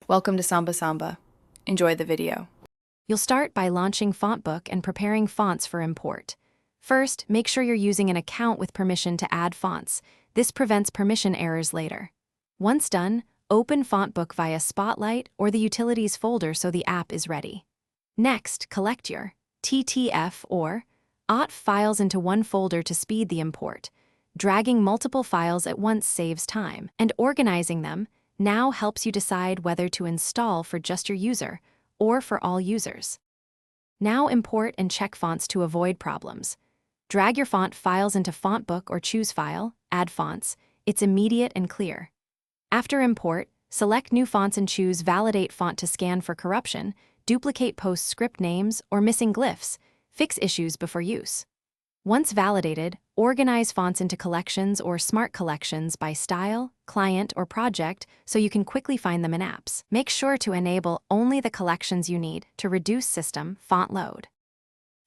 Welcome to Samba Samba. Enjoy the video. You'll start by launching FontBook and preparing fonts for import. First, make sure you're using an account with permission to add fonts. This prevents permission errors later. Once done, open FontBook via Spotlight or the Utilities folder so the app is ready. Next, collect your TTF or OTT files into one folder to speed the import. Dragging multiple files at once saves time, and organizing them now helps you decide whether to install for just your user or for all users. Now import and check fonts to avoid problems. Drag your font files into FontBook or choose File, Add Fonts. It's immediate and clear. After import, select new fonts and choose Validate Font to scan for corruption, duplicate post script names, or missing glyphs. Fix issues before use. Once validated, organize fonts into collections or smart collections by style, client, or project so you can quickly find them in apps. Make sure to enable only the collections you need to reduce system font load.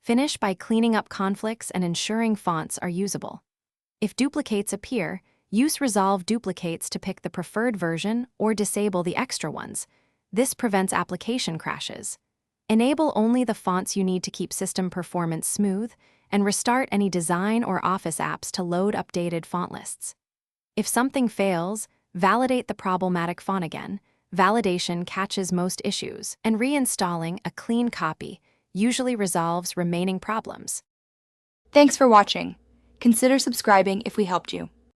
Finish by cleaning up conflicts and ensuring fonts are usable. If duplicates appear, use Resolve Duplicates to pick the preferred version or disable the extra ones. This prevents application crashes. Enable only the fonts you need to keep system performance smooth, and restart any design or office apps to load updated font lists. If something fails, validate the problematic font again. Validation catches most issues, and reinstalling a clean copy usually resolves remaining problems. Thanks for watching. Consider subscribing if we helped you.